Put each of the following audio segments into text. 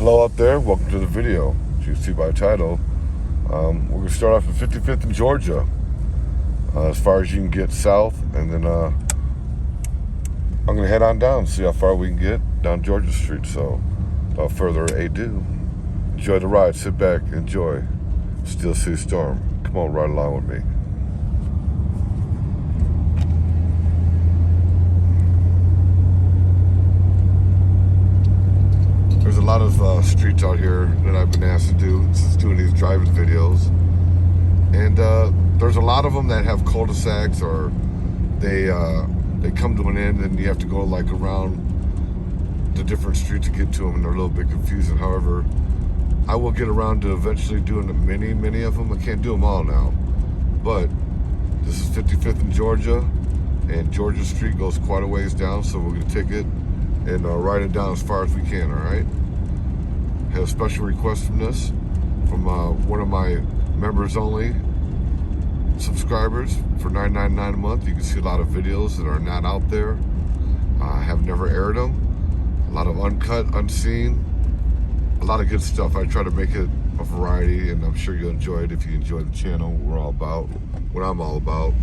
Hello out there, welcome to the video. As you can see by the title, we're going to start off at 55th in Georgia, as far as you can get south, and then I'm going to head on down, see how far we can get down Georgia Street. So without further ado, enjoy the ride, sit back, enjoy Steel City Storm. Come on, ride along with me. There's a lot of streets out here that I've been asked to do since doing these driving videos, and there's a lot of them that have cul-de-sacs, or they come to an end and you have to go like around the different streets to get to them, and they're a little bit confusing. However, I will get around to eventually doing many of them. I can't do them all now, but this is 55th in Georgia, and Georgia Street goes quite a ways down, so we're going to take it and ride it down as far as we can. All right. Have a special request from this, from one of my members only subscribers for $9.99 a month. You can see a lot of videos that are not out there. I have never aired them. A lot of uncut, unseen, a lot of good stuff. I try to make it a variety, and I'm sure you'll enjoy it if you enjoy the channel. We're all about what I'm all about,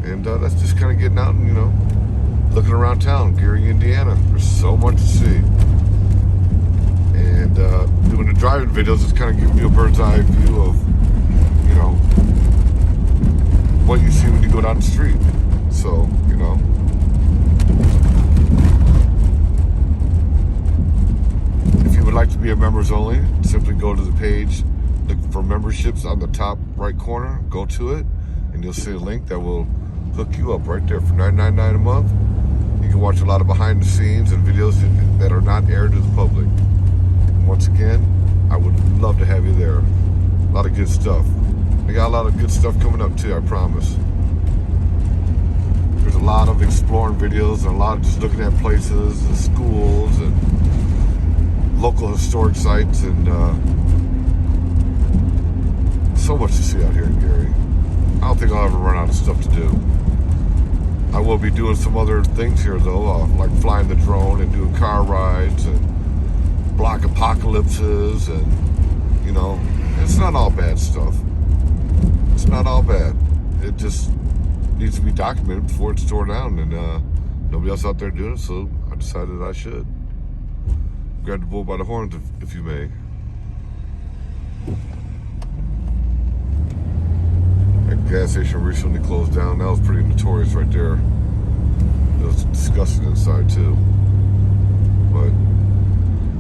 and that's just kind of getting out and looking around town, Gary, Indiana. There's so much to see. And doing the driving videos is kind of giving you a bird's eye view of, what you see when you go down the street. So, if you would like to be a members only, simply go to the page, look for memberships on the top right corner, go to it, and you'll see a link that will hook you up right there for $9.99 a month. You can watch a lot of behind the scenes and videos that are not aired to the public. Once again, I would love to have you there. A lot of good stuff. I got a lot of good stuff coming up too, I promise. There's a lot of exploring videos and a lot of just looking at places and schools and local historic sites, and so much to see out here in Gary. I don't think I'll ever run out of stuff to do. I will be doing some other things here though, like flying the drone and doing car rides and block apocalypses, and it's not all bad stuff. It's not all bad. It just needs to be documented before it's torn down, and nobody else out there doing it, so I decided I should. Grab the bull by the horns, if you may. That gas station recently closed down. That was pretty notorious right there. It was disgusting inside too. But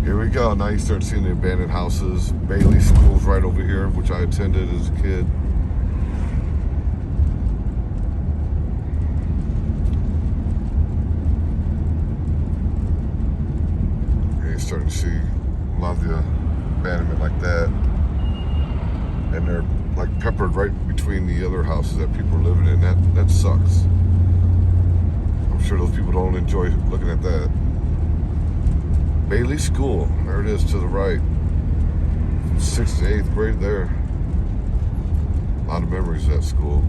here we go. Now you start seeing the abandoned houses. Bailey School's right over here, which I attended as a kid. And you're starting to see a lot of the abandonment like that. And they're like peppered right between the other houses that people are living in. That sucks. I'm sure those people don't enjoy looking at that. Bailey School, there it is to the right. From 6th to 8th grade there. A lot of memories of that school.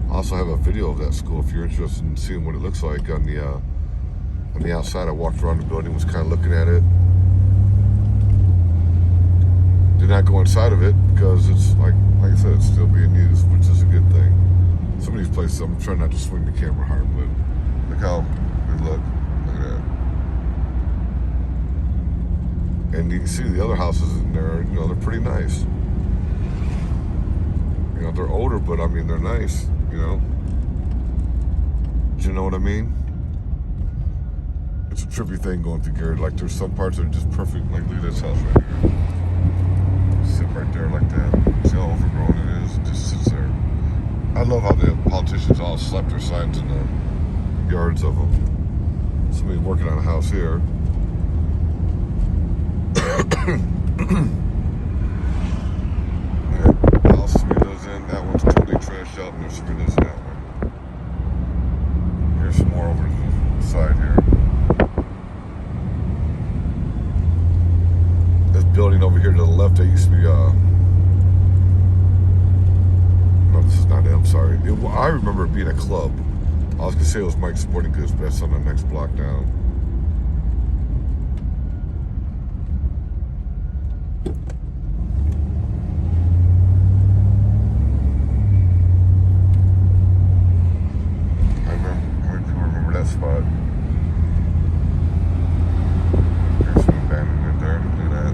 I also have a video of that school if you're interested in seeing what it looks like on the outside. I walked around the building, was kind of looking at it. Did not go inside of it because it's like I said, it's still being used, which is a good thing. Some of these places, I'm trying not to swing the camera hard, but look how they look. Look at that. And you can see the other houses in there, they're pretty nice. They're older, but I mean, they're nice, Do you know what I mean? It's a trippy thing going through Gary. Like, there's some parts that are just perfect. Like, look at this house right here. Sit right there like that. See how overgrown it is? It just sits there. I love how the politicians all slap their signs in the yards of them. Somebody working on a house here. The house somebody lives in, that one's totally trashed out, and there's somebody lives in that one. Here's some more over to the side here. This building over here to the left, that used to be no, this is not it, I'm sorry. I remember it being a club. I was gonna say it was Mike's Sporting Goods, but that's on the next block down. How many people remember that spot? There's some abandonment there. Look at that.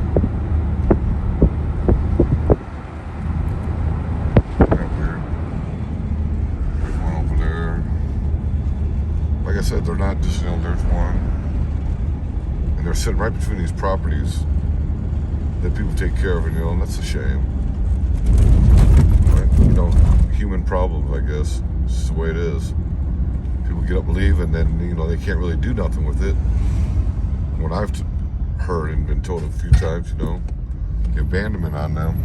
Isn't that weird? There's one over there. Like I said, they're not just, there's one. And they're sitting right between these properties that people take care of, and that's a shame. But, human problems, I guess. It's just the way it is. People get up and leave, and then, they can't really do nothing with it. What I've heard and been told a few times, the abandonment on them.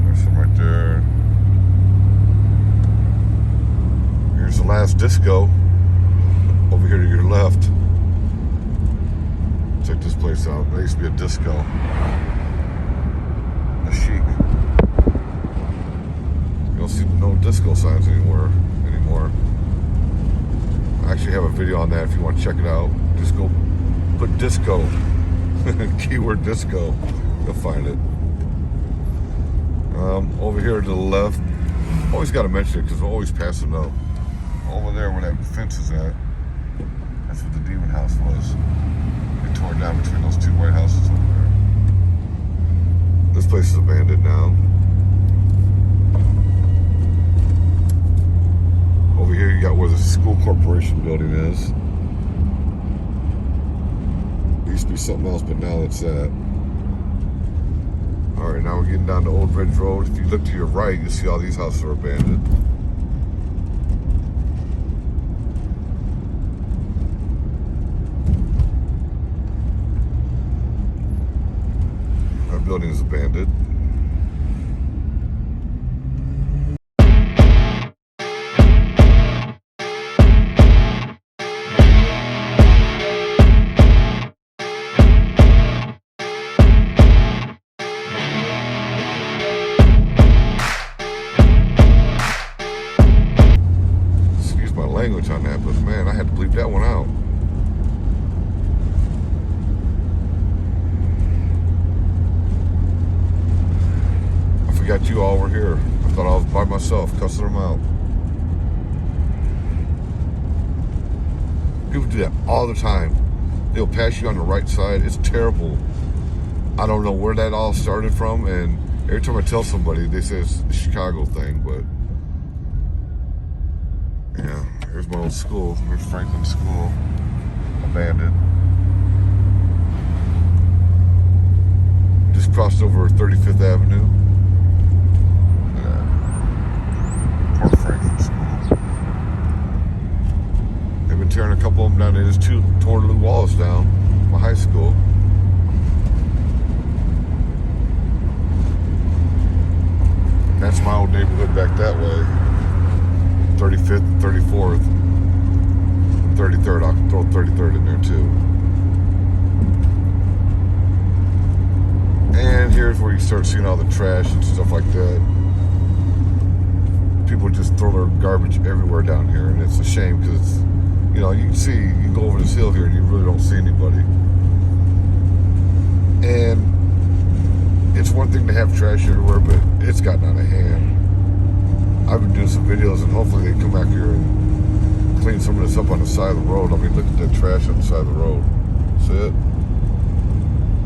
There's some right there. Here's the last disco. Over here to your left. Check this place out. There used to be a disco. A chic. You don't see no disco signs anymore. I actually have a video on that if you want to check it out. Just go put disco. Keyword disco. You'll find it. Over here to the left. Always got to mention it because we're always passing up. Over there where that fence is at. That's what the demon house was. They tore it down between those two white houses over there. This place is abandoned now. Over here you got where the school corporation building is. It used to be something else, but now it's that. Alright, now we're getting down to Old Ridge Road. If you look to your right, you see all these houses are abandoned. That building is abandoned. Language on that, but man, I had to bleep that one out. I forgot you all were here. I thought I was by myself, cussing them out. People do that all the time. They'll pass you on the right side. It's terrible. I don't know where that all started from, and every time I tell somebody, they say it's a Chicago thing, but yeah. Here's my old school. Here's Franklin School. Abandoned. Just crossed over 35th Avenue. Poor Franklin School. They've been tearing a couple of them down. They just tore the walls down. My high school. That's my old neighborhood back that way. 35th, 34th, 33rd. I'll throw 33rd in there too. And here's where you start seeing all the trash and stuff like that. People just throw their garbage everywhere down here, and it's a shame because you can see, you can go over this hill here and you really don't see anybody. And it's one thing to have trash everywhere, but it's gotten out of hand. I've been doing some videos, and hopefully they come back here and clean some of this up on the side of the road. I mean, look at the trash on the side of the road. See it?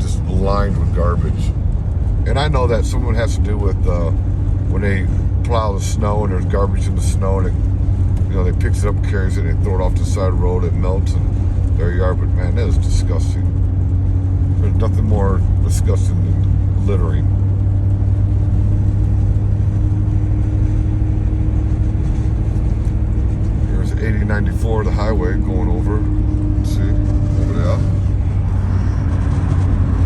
Just lined with garbage. And I know that some of it has to do with when they plow the snow and there's garbage in the snow, and it, they picks it up and carries it and they throw it off to the side of the road. It melts, and there you are. But man, that is disgusting. There's nothing more disgusting than littering. There's 8094, the highway going over. Let's see, over there.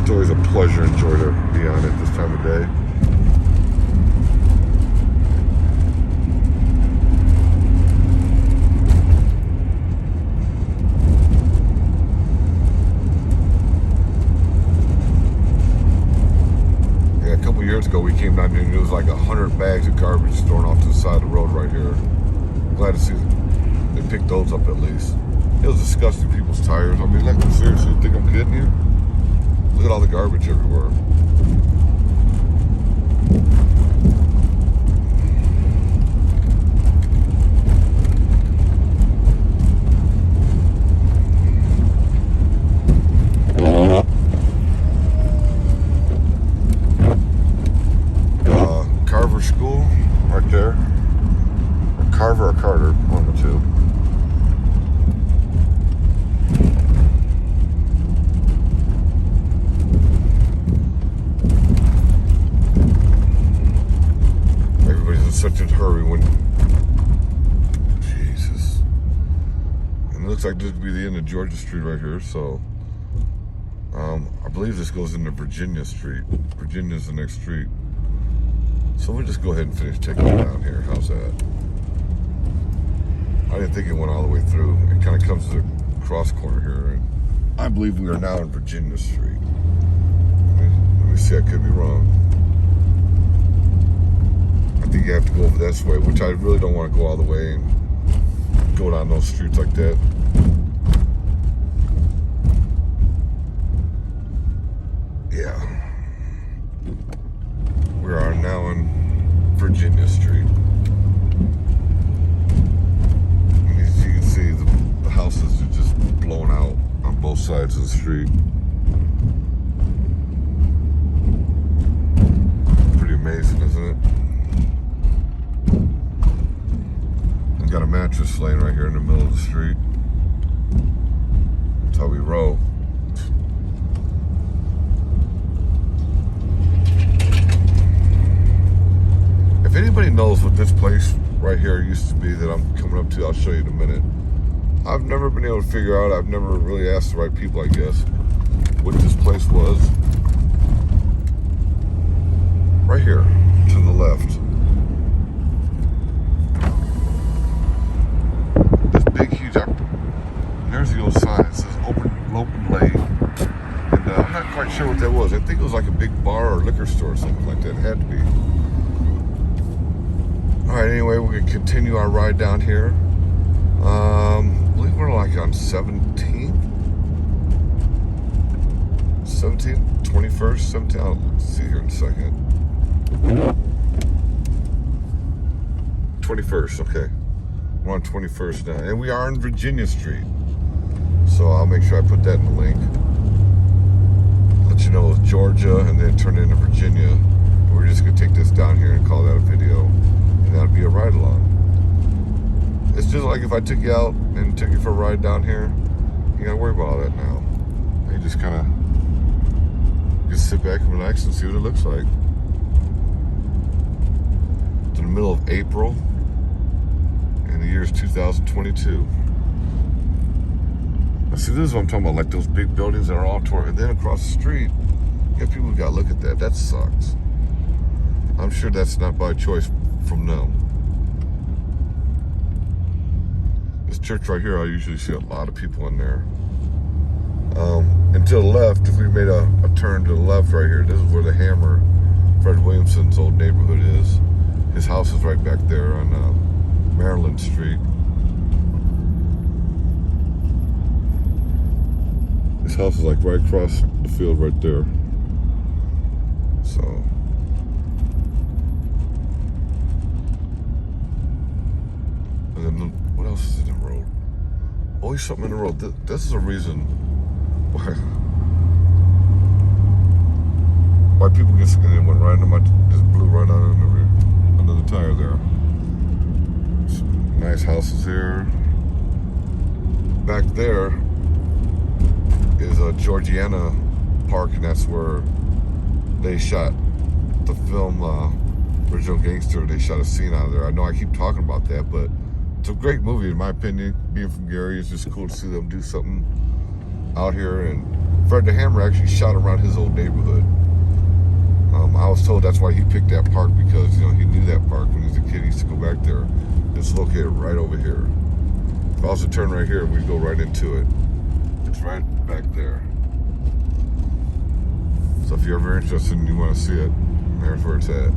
It's always a pleasure and joy to be on it this time of day. Years ago we came down here and it was like 100 bags of garbage thrown off to the side of the road right here. I'm glad to see they picked those up at least. It was disgusting, people's tires. I mean, like, seriously, you think I'm kidding you? Look at all the garbage everywhere. Carver School, right there. Or Carver or Carter, one of the two. Everybody's in such a hurry when... Jesus. And it looks like this would be the end of Georgia Street right here, so... I believe this goes into Virginia Street. Virginia's the next street. So we'll just go ahead and finish taking it down here. How's that? I didn't think it went all the way through. It kind of comes to the cross corner here. And I believe we are now in Virginia Street. Let me see, I could be wrong. I think you have to go over this way, which I really don't want to go all the way and go down those streets like that. Yeah. We are now in Virginia Street. And as you can see, the houses are just blown out on both sides of the street. Pretty amazing, isn't it? We've got a mattress laying right here in the middle of the street. That's how we roll. If anybody knows what this place right here used to be that I'm coming up to, I'll show you in a minute. I've never been able to figure out, I've never really asked the right people, I guess, what this place was. Right here, to the left. This big, huge, there's the old sign, it says open lane. And I'm not quite sure what that was. I think it was like a big bar or liquor store or something like that. It had to be. Alright, anyway, we're going to continue our ride down here. I believe we're like on 17th? 17th? 21st? 17th? I'll see here in a second. 21st, okay. We're on 21st now. And we are in Virginia Street. So I'll make sure I put that in the link. Let you know it's Georgia and then turn it into Virginia. We're just going to take this down here and call that a video. That'd be a ride along. It's just like if I took you out and took you for a ride down here, you gotta worry about all that now. You just kind of just sit back and relax and see what it looks like. It's in the middle of April, and the year is 2022. Now see, this is what I'm talking about, like those big buildings that are all torn, and then across the street, you got people who gotta look at that. That sucks. I'm sure that's not by choice from them. This church right here, I usually see a lot of people in there. And to the left, if we made a turn to the left right here, this is where the Hammer, Fred Williamson's old neighborhood is. His house is right back there on Maryland Street. His house is like right across the field right there. So what else is in the road? Always something in the road. This is a reason why people get scared and went right under just blew right under the tire there. Some nice houses here. Back there is a Georgiana Park, and that's where they shot the film Original Gangster. They shot a scene out of there. I know I keep talking about that, but it's a great movie in my opinion. Being from Gary, it's just cool to see them do something out here. And Fred the Hammer actually shot around his old neighborhood. I was told that's why he picked that park, because he knew that park when he was a kid. He used to go back there. It's located right over here. If I was to turn right here, we'd go right into it. It's right back there. So if you're ever interested and you want to see it, there's where it's at.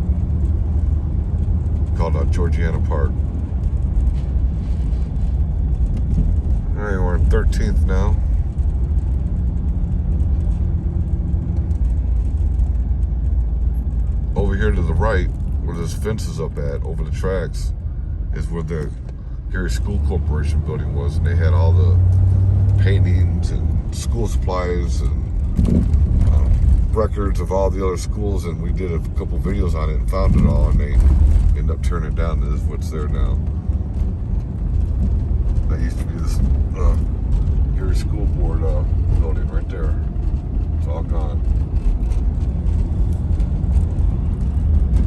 Called Georgiana Park. Alright, we're on 13th now. Over here to the right fences up at over the tracks is where the Gary School Corporation building was, and they had all the paintings and school supplies and records of all the other schools, and we did a couple videos on it and found it all, and they ended up tearing it down. This is what's there now. That used to be this Gary School Board building right there. It's all gone.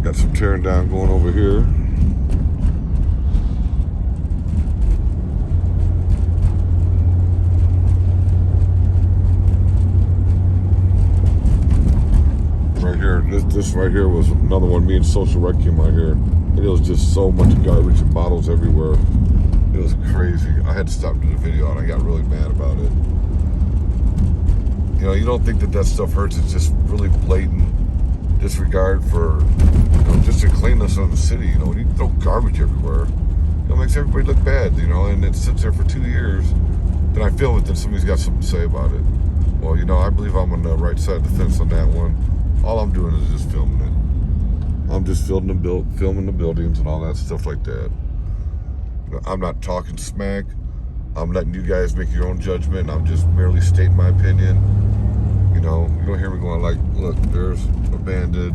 Got some tearing down going over here. Right here, this right here was another one. Me and Social Rec came out here, and it was just so much garbage and bottles everywhere. It was crazy. I had to stop doing the video, and I got really mad about it. You know, you don't think that stuff hurts. It's just really blatant disregard for, you know, just the cleanness of the city. You know, when you throw garbage everywhere, it makes everybody look bad, you know, and it sits there for 2 years. Then I feel it, then somebody's got something to say about it. Well, you know, I believe I'm on the right side of the fence on that one. All I'm doing is just filming it. I'm just filming the buildings and all that stuff like that. You know, I'm not talking smack. I'm letting you guys make your own judgment. I'm just merely stating my opinion. You know, you don't hear me going like, look, there's abandoned.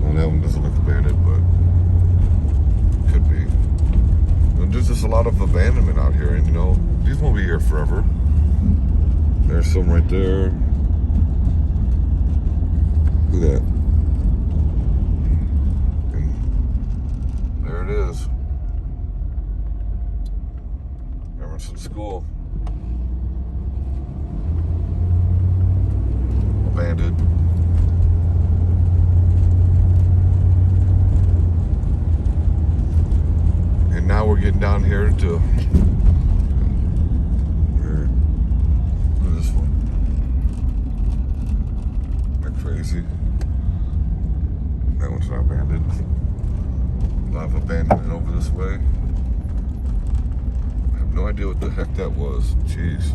Well, that one doesn't look abandoned, but could be. And there's just a lot of abandonment out here, and you know, these won't be here forever. There's some right there. Look at that. And there it is. Emerson School. Abandoned. And now we're getting down here to look at this one. They're crazy. That one's not abandoned. A lot of abandonment over this way. I have no idea what the heck that was. Jeez.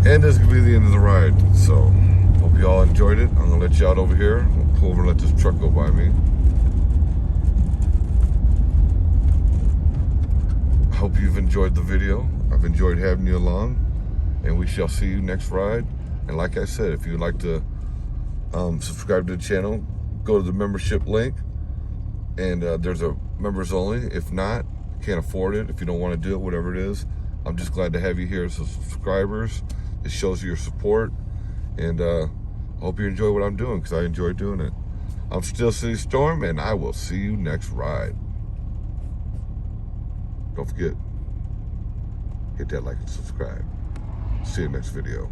And this is going to be the end of the ride. So, hope you all enjoyed it. I'm going to let you out over here. I'll pull over and let this truck go by me. I hope you've enjoyed the video. I've enjoyed having you along. And we shall see you next ride. And like I said, if you'd like to subscribe to the channel, go to the membership link. And there's a members only. If not, can't afford it. If you don't want to do it, whatever it is, I'm just glad to have you here as subscribers. It shows your support, and I hope you enjoy what I'm doing, because I enjoy doing it. I'm Steel City Storm, and I will see you next ride. Don't forget, hit that like and subscribe. See you next video.